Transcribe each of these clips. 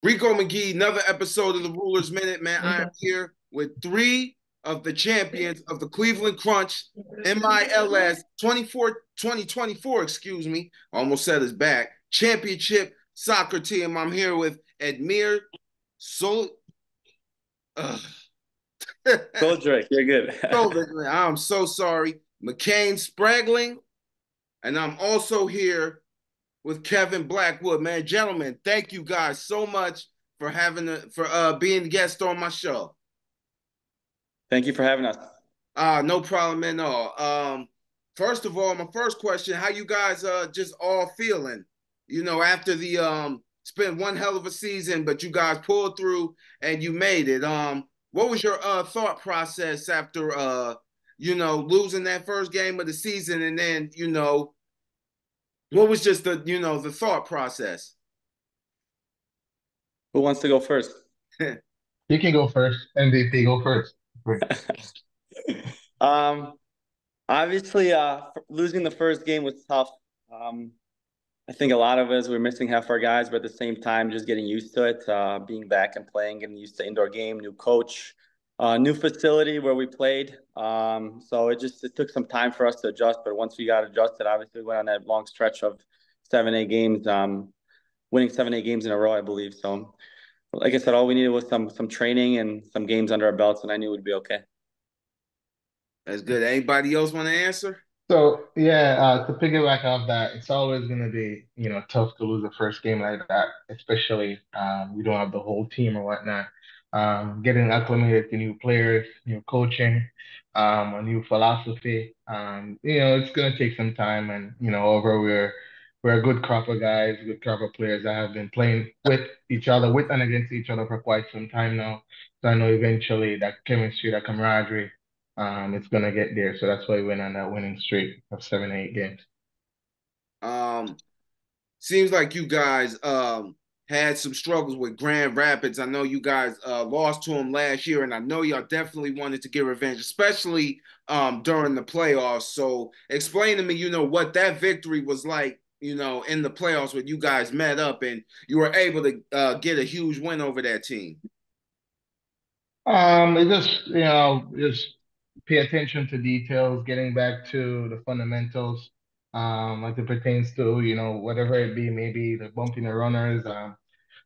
Rico McGee, another episode of the Ruler's Minute, man. I am here with three of the champions of the Cleveland Crunch, MILS 2024, excuse me. Almost said his back. Championship soccer team. I'm here with Admir Sol. Drake, you're good. I'm so sorry. McCain Spragling. And I'm also here with Kevin Blackwood, man. Gentlemen, thank you guys so much for being a guest on my show. Thank you for having us. No problem at all. First of all, my first question, how you guys just all feeling? After the it's been one hell of a season, but you guys pulled through and you made it. What was your thought process after losing that first game of the season, and then, what was just the thought process? Who wants to go first? You can go first. MVP, go first. Um, Obviously, losing the first game was tough. Um, I think a lot of us were missing half our guys, but at the same time, just getting used to it, being back and playing, getting used to indoor game, new coach, new facility where we played. So it took some time for us to adjust, but once we got adjusted, obviously we went on that long stretch of 7, 8 games, winning 7, 8 games in a row, I believe. So, like I said, all we needed was some training and some games under our belts, and I knew we'd be okay. That's good. Anybody else want to answer? So yeah, to piggyback off that, it's always gonna be, tough to lose the first game like that, especially we don't have the whole team or whatnot. Getting acclimated to new players, new coaching, a new philosophy. It's gonna take some time, and over we're a good crop of guys, good crop of players that have been playing with each other, with and against each other for quite some time now. So I know eventually that chemistry, that camaraderie it's gonna get there. So that's why we went on that winning streak of 7, 8 games. Um, Seems like you guys had some struggles with Grand Rapids. I know you guys lost to them last year, and I know y'all definitely wanted to get revenge, especially during the playoffs. So explain to me, what that victory was like, in the playoffs when you guys met up and you were able to get a huge win over that team. It just just pay attention to details, getting back to the fundamentals, as it pertains to whatever it be, maybe the bumping the runners,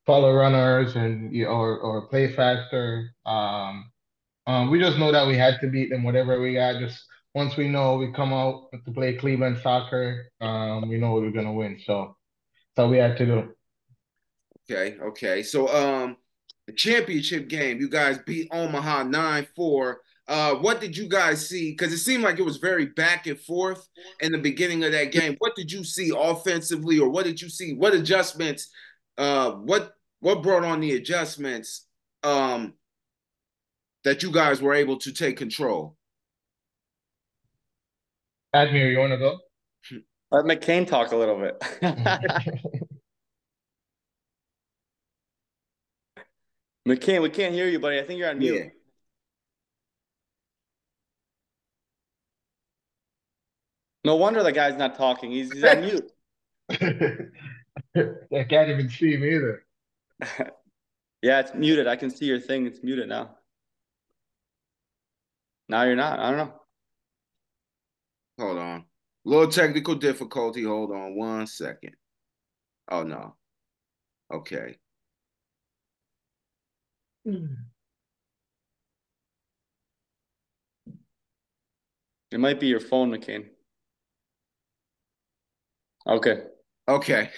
follow runners, and or play faster. We just know that we had to beat them, whatever we got. Just once we know we come out to play Cleveland soccer, we know we're gonna win. So that's all we had to do. Okay. So the championship game, you guys beat Omaha 9-4. What did you guys see? Because it seemed like it was very back and forth in the beginning of that game. What did you see offensively, or what did you see? What adjustments? What brought on the adjustments that you guys were able to take control? Admir, you want to go? Let McCain talk a little bit. McCain, we can't hear you, buddy. I think you're on Yeah. mute. No wonder the guy's not talking. He's on mute. I can't even see him either. Yeah, it's muted. I can see your thing. It's muted now. Now you're not. I don't know. Hold on. Little technical difficulty. Hold on 1 second. Oh no. Okay. It might be your phone, McCain. Okay. Okay.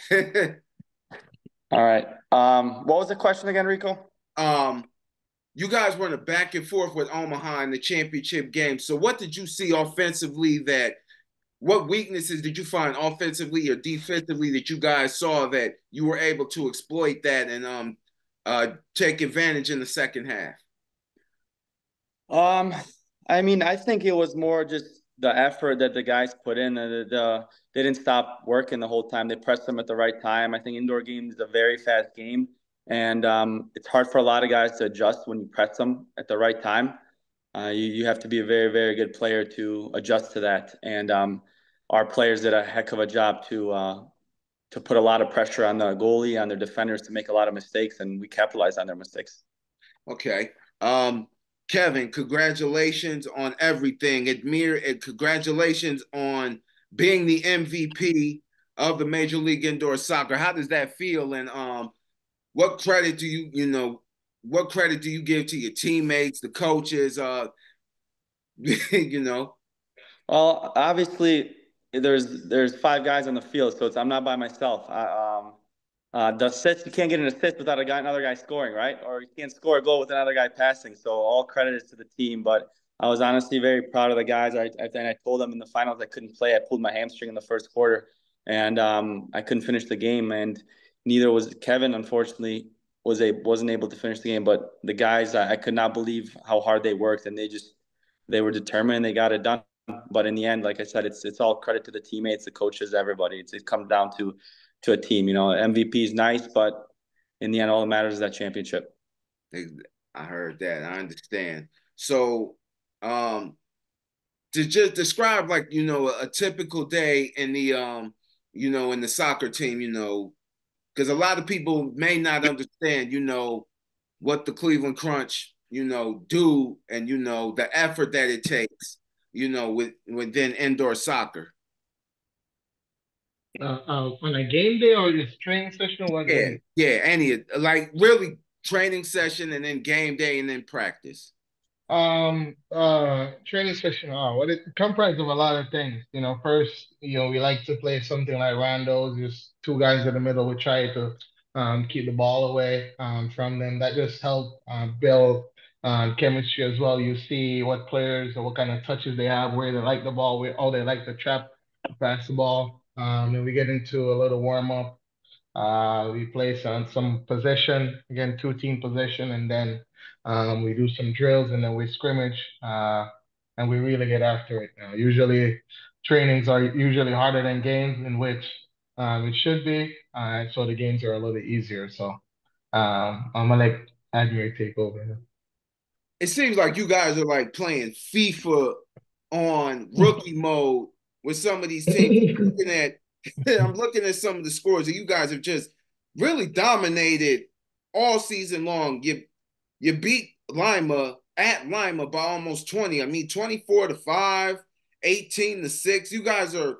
All right. What was the question again, Rico? um you guys were in a back and forth with Omaha in the championship game. So what did you see offensively what weaknesses did you find offensively or defensively that you guys saw that you were able to exploit that and take advantage in the second half? Um, I mean, I think it was more just the effort that the guys put in. They didn't stop working the whole time. They pressed them at the right time. I think indoor games is a very fast game, and it's hard for a lot of guys to adjust when you press them at the right time. You have to be a very, very good player to adjust to that. And our players did a heck of a job to put a lot of pressure on the goalie, on their defenders to make a lot of mistakes, and we capitalized on their mistakes. Okay. Kevin, congratulations on everything. Admir, and congratulations on being the MVP of the Major League Indoor Soccer. How does that feel? And what credit do what credit do you give to your teammates, the coaches? You know. Well, obviously, there's 5 guys on the field, so I'm not by myself. The assists, you can't get an assist without another guy scoring, right? Or you can't score a goal with another guy passing. So all credit is to the team. But I was honestly very proud of the guys. I told them in the finals I couldn't play. I pulled my hamstring in the first quarter, and I couldn't finish the game. And neither was Kevin. Unfortunately, wasn't able to finish the game. But the guys, I could not believe how hard they worked, and they were determined and they got it done. But in the end, like I said, it's all credit to the teammates, the coaches, everybody. It comes down to a team. MVP is nice, but in the end, all that matters is that championship. I heard that. I understand. So, to just describe like a typical day in the in the soccer team, because a lot of people may not understand, what the Cleveland Crunch, do, and the effort that it takes, within indoor soccer. On a game day or just training session? What Yeah, do you? yeah, any like really training session and then game day and then practice. Training session. Well, it comprises of a lot of things. First, we like to play something like randos, just two guys in the middle. We try to keep the ball away from them. That just help build chemistry as well. You see what players or what kind of touches they have, where they like the ball, where they like to trap, pass the ball. Then we get into a little warm up. We place on some possession, again, two-team possession, and then we do some drills, and then we scrimmage, and we really get after it. Usually, trainings are usually harder than games, in which it should be, so the games are a little bit easier. So I'm gonna let Admir take over. It seems like you guys are like playing FIFA on rookie mode with some of these teams. Looking at, I'm looking at some of the scores, and you guys have just really dominated all season long. You beat Lima at Lima by almost 20. I mean, 24-5, 18-6. You guys are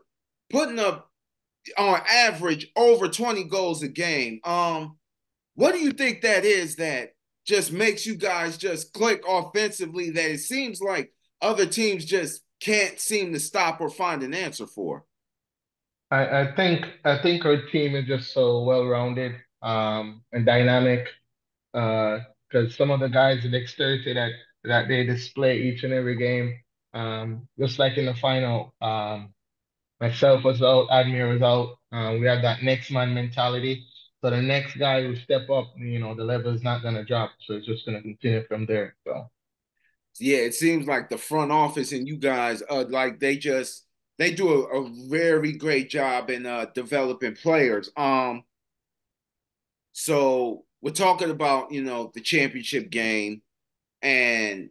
putting up on average over 20 goals a game. What do you think that is that just makes you guys just click offensively that it seems like other teams just can't seem to stop or find an answer for? I think our team is just so well-rounded and dynamic. Because some of the guys, the dexterity that they display each and every game, just like in the final, myself was out, Admir was out. We have that next man mentality. So the next guy who step up, the level is not gonna drop. So it's just gonna continue from there. So Yeah, it seems like the front office and you guys like they do a very great job in developing players. So we're talking about, the championship game and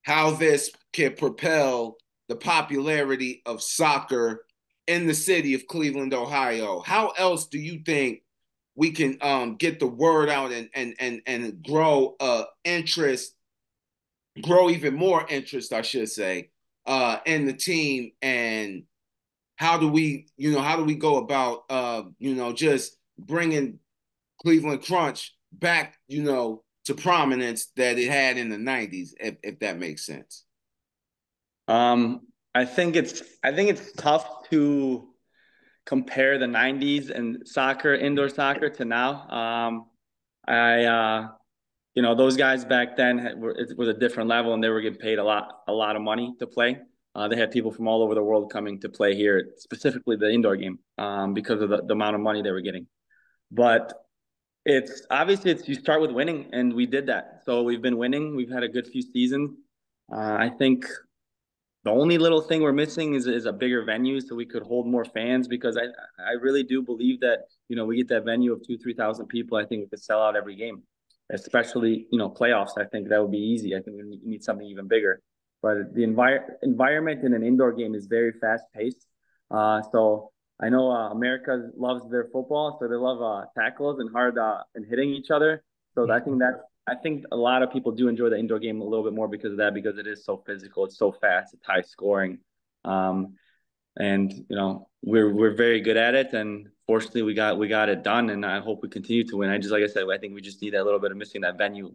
how this can propel the popularity of soccer in the city of Cleveland, Ohio. How else do you think we can get the word out and grow grow even more interest, I should say, in the team? And how do we go about just bringing Cleveland Crunch back, to prominence that it had in the 90s, if that makes sense. Um, I think it's tough to compare the '90s and indoor soccer to now. I those guys back then it was a different level, and they were getting paid a lot of money to play. They had people from all over the world coming to play here, specifically the indoor game, because of the amount of money they were getting. But it's you start with winning, and we did that. So we've been winning. We've had a good few seasons. I think the only little thing we're missing is a bigger venue so we could hold more fans, because I really do believe that we get that venue of 2,000-3,000 people. I think we could sell out every game, especially playoffs. I think that would be easy. I think we need something even bigger. But the environment in an indoor game is very fast paced. So I know America loves their football, so they love tackles and hard and hitting each other. So I think a lot of people do enjoy the indoor game a little bit more because of that, because it is so physical, it's so fast, it's high scoring, um, and we're very good at it. And fortunately, we got it done, and I hope we continue to win. I just like I said, I think we just need that little bit of missing that venue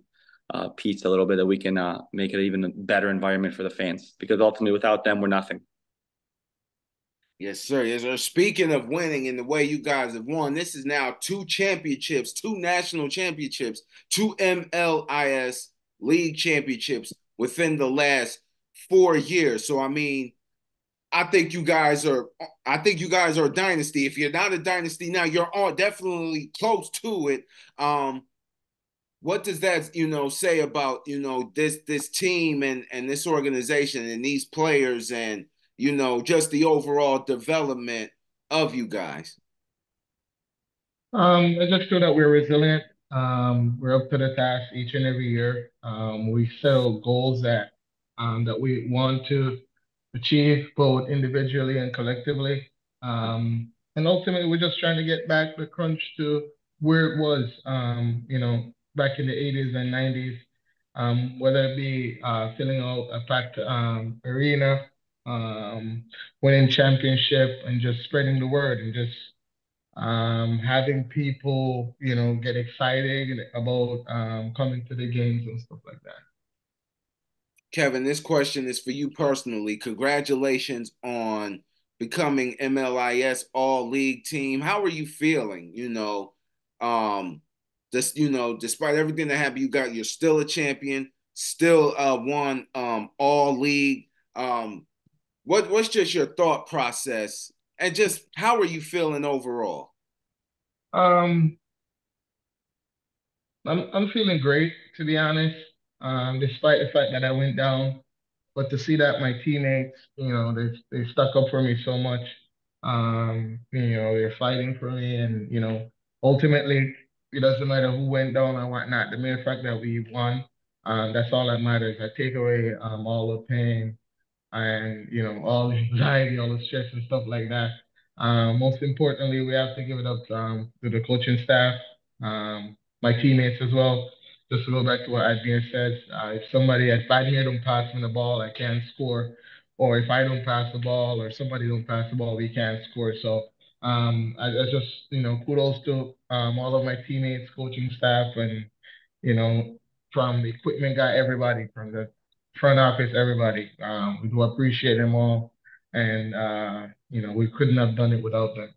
piece a little bit that we can make it even a better environment for the fans, because ultimately without them we're nothing. Yes, sir. Yes, sir. Speaking of winning and the way you guys have won, this is now two championships, two national championships, two MLIS league championships within the last 4 years. So I mean, I think you guys are a dynasty. If you're not a dynasty now, you're all definitely close to it. What does that say about this team and this organization and these players and just the overall development of you guys? I just feel that we're resilient. We're up to the task each and every year. We set out goals that we want to achieve both individually and collectively. And ultimately, we're just trying to get back the crunch to where it was, back in the 80s and 90s, whether it be filling out a packed arena, um, winning championship, and just spreading the word and just having people, get excited about coming to the games and stuff like that. Kevin, this question is for you personally. Congratulations on becoming MLIS All League team. How are you feeling? Um, despite everything that happened, you're still a champion, still won All League. What's just your thought process, and just how are you feeling overall? Um, I'm feeling great, to be honest. Despite the fact that I went down, but to see that my teammates, they stuck up for me so much. They're fighting for me, and ultimately, it doesn't matter who went down or whatnot. The mere fact that we won, that's all that matters. I take away all the pain and all the anxiety, all the stress and stuff like that. Most importantly, we have to give it up to the coaching staff, my teammates as well. Just to go back to what Admir says, if Admir don't pass me the ball, I can't score, or if I don't pass the ball, or somebody don't pass the ball, we can't score. So I just kudos to all of my teammates, coaching staff, and you know from the equipment guy, everybody from the front office, everybody. We do appreciate them all, and we couldn't have done it without them.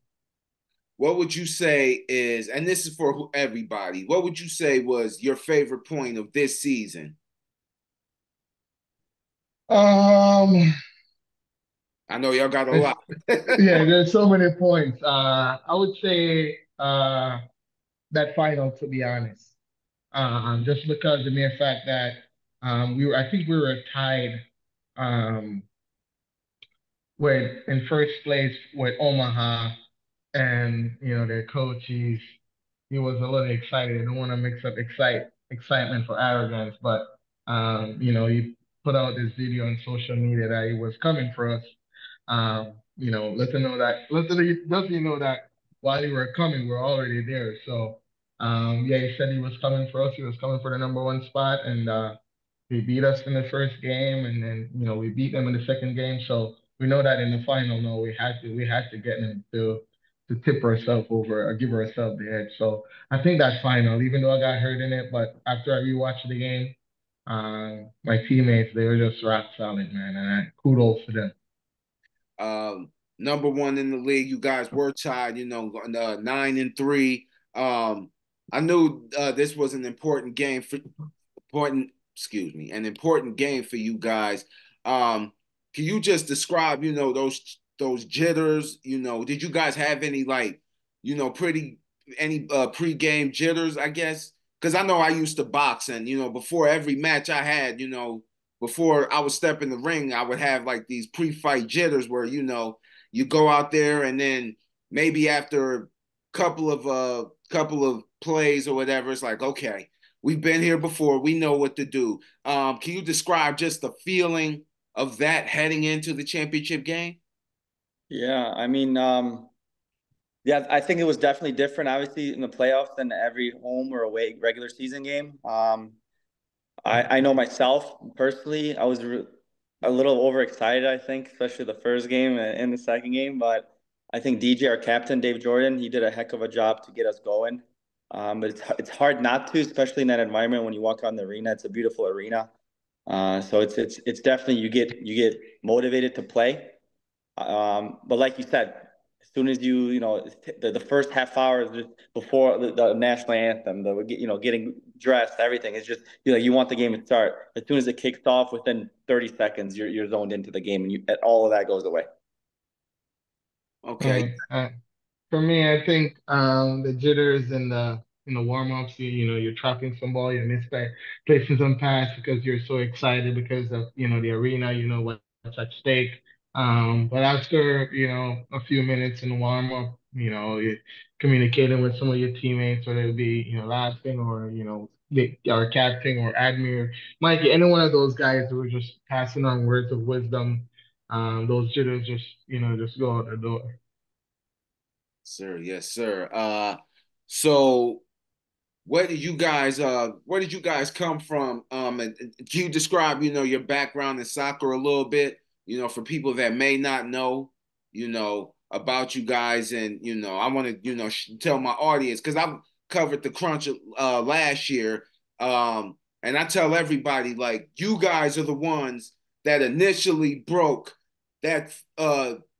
What would you say is, and this is for everybody, what would you say was your favorite point of this season? Um, I know y'all got a there's, lot. yeah, there's so many points. I would say that final, to be honest, just because the mere fact that I think we were tied um, with in first place with Omaha, and their coach, he was a little excited. I don't want to mix up excitement for arrogance, but he put out this video on social media that he was coming for us. Let you know that while he were coming, we're already there. So yeah, he said he was coming for us. He was coming for the number one spot, and they beat us in the first game, and then we beat them in the second game. So we know that in the final, no, we had to get them to tip ourselves over or give ourselves the edge. So I think that final, even though I got hurt in it, but after I rewatched the game, my teammates, they were just rock solid, man, and kudos to them. Number one in the league, you guys were tied, 9-3. I knew this was an important game for important, excuse me, an important game for you guys. Um, can you just describe, those jitters? Did you guys have any like, pretty any pre-game jitters? I guess because I know I used to box, and before every match I had, before I would step in the ring, I would have like these pre-fight jitters where you go out there and then maybe after a couple of plays or whatever, it's like okay, we've been here before. We know what to do. Can you describe just the feeling of that heading into the championship game? Yeah, I mean, Yeah, I think it was definitely different, obviously, in the playoffs than every home or away regular season game. I know myself personally, I was a little overexcited, I think, especially the first game and the second game. But I think DJ, our captain, Dave Jordan, he did a heck of a job to get us going. But it's hard not to, especially in that environment when you walk on the arena. It's a beautiful arena. So it's definitely you get motivated to play. But like you said, as soon as the first half hour is just before the national anthem, getting dressed, everything is just you want the game to start. As soon as it kicks off, within 30 seconds, you're zoned into the game, and all of that goes away. Okay. Right. For me, I think the jitters and the warm ups, you're trapping some ball, you're placing some pass because you're so excited because of the arena, what's at stake. But after a few minutes in the warm up, you're communicating with some of your teammates, whether it be laughing or our captain or Admir, Mikey, any one of those guys who are just passing on words of wisdom. Those jitters just go out the door. Sir, yes, sir. So where did you guys come from? And can you describe, your background in soccer a little bit, for people that may not know, about you guys, and I want to, tell my audience because I've covered the crunch last year. And I tell everybody like you guys are the ones that initially broke that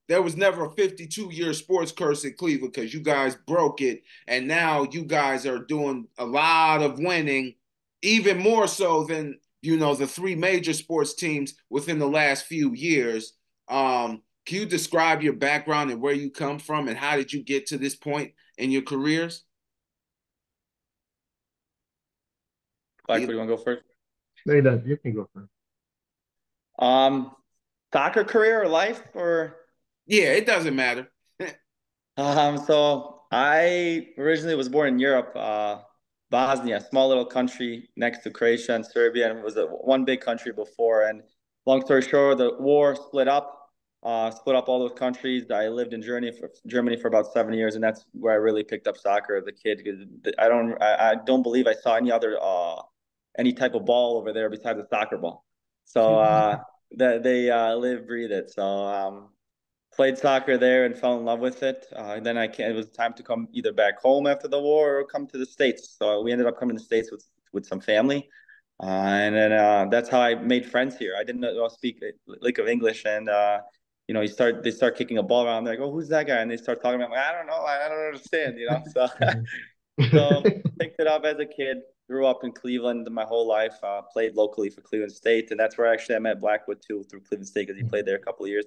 there was never a 52-year sports curse in Cleveland because you guys broke it, and now you guys are doing a lot of winning, even more so than the three major sports teams within the last few years. Can you describe your background and where you come from, and how did you get to this point in your careers? Like, what do you want to go first? No, you can go first. Um, Soccer career or life or Yeah, it doesn't matter. So I originally was born in Europe, Bosnia, small little country next to Croatia and Serbia, and it was one big country before. And long story short, the war split up all those countries. I lived in Germany for about 7 years, and that's where I really picked up soccer as a kid. Because I don't believe I saw any type of ball over there besides a soccer ball. So that they live, breathe it. So played soccer there and fell in love with it. Then it was time to come either back home after the war or come to the States. So we ended up coming to the States with some family. And then that's how I made friends here. I didn't know speak a lick of English, and they start kicking a ball around. They're like, "Oh, who's that guy?" And they start talking about, I don't know, I don't understand, So so picked it up as a kid. Grew up in Cleveland my whole life. Played locally for Cleveland State, and that's where actually I met Blackwood too through Cleveland State because he played there a couple of years,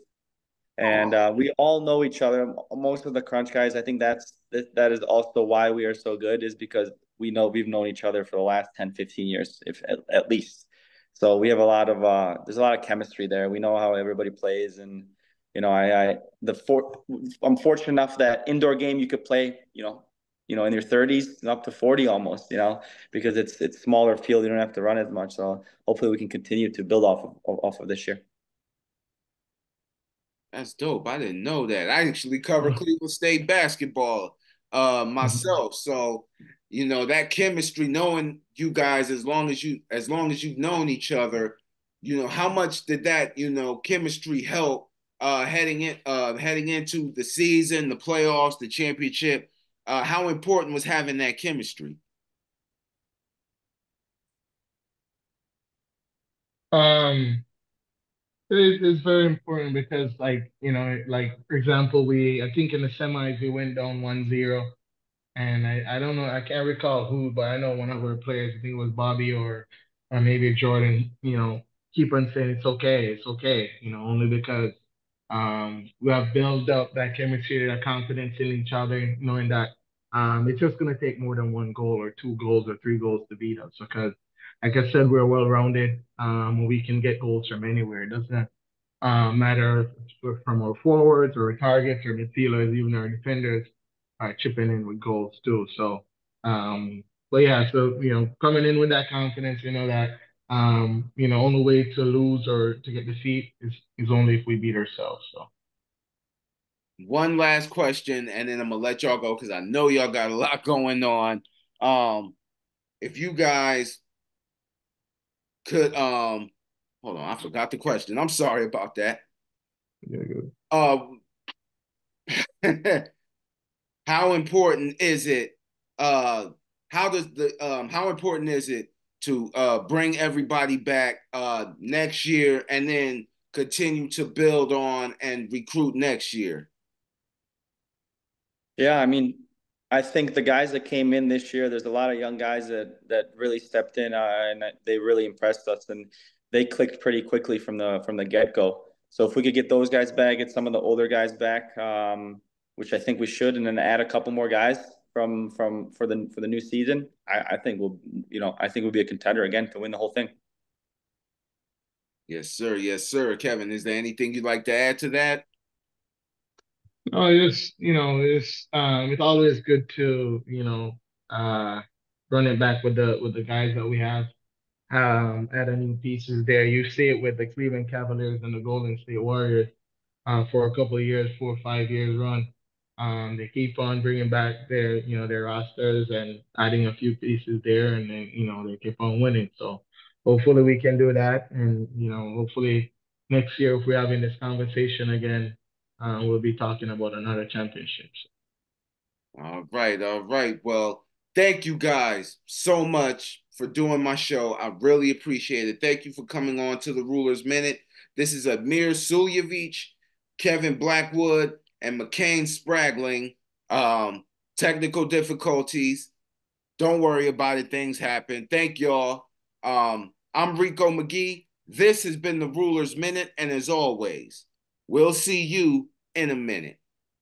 and Oh, we all know each other. Most of the Crunch guys, I think that is also why we are so good, is because we've known each other for the last 10, 15 years, if at least. So we have there's a lot of chemistry there. We know how everybody plays, and I'm fortunate enough that indoor game you could play, in your 30s and up to 40 almost, because it's smaller field. You don't have to run as much. So hopefully we can continue to build off of this year. that's dope. I didn't know that. I actually cover Cleveland State basketball myself. So, that chemistry, knowing you guys as long as you've known each other, how much did that, chemistry help heading into the season, the playoffs, the championship? How important was having that chemistry? Um, it's very important because, like for example, I think in the semis we went down 1-0, and I don't know, I can't recall who, but I know one of our players, I think it was Bobby or maybe Jordan, keep on saying it's okay, only because we have built up that chemistry, that confidence in each other, knowing that it's just gonna take more than one goal or two goals or three goals to beat us. Because, like I said, we're well rounded. We can get goals from anywhere. It doesn't matter if from our forwards or our targets or midfielders, even our defenders are chipping in with goals too. So, but yeah, so coming in with that confidence, that only way to lose or to get defeat is only if we beat ourselves. So. one last question, and then I'm gonna let y'all go because I know y'all got a lot going on. If you guys could, hold on, I forgot the question. I'm sorry about that. Yeah, good. Uh, how important is it? Uh, how important is it to bring everybody back next year and then continue to build on and recruit next year? Yeah, I mean, I think the guys that came in this year, there's a lot of young guys that really stepped in and they really impressed us, and they clicked pretty quickly from the get go. So if we could get those guys back, get some of the older guys back, which I think we should, and then add a couple more guys from for the new season, I think I think we'll be a contender again to win the whole thing. Yes, sir. Yes, sir. Kevin, is there anything you'd like to add to that? No, it's always good to uh run it back with the guys that we have. Add new pieces there. You see it with the Cleveland Cavaliers and the Golden State Warriors. For a couple of years, 4 or 5 years run. They keep on bringing back their rosters and adding a few pieces there, and then they keep on winning. So hopefully we can do that, and hopefully next year if we're having this conversation again, we'll be talking about another championship. All right, all right. Well, thank you guys so much for doing my show. I really appreciate it. Thank you for coming on to the Ruler's Minute. This is Amir Suljevic, Kevin Blackwood, and McCain Spragling. Um, Technical difficulties. Don't worry about it. Things happen. Thank y'all. I'm Rico McGee. This has been the Ruler's Minute, and as always, we'll see you in a minute.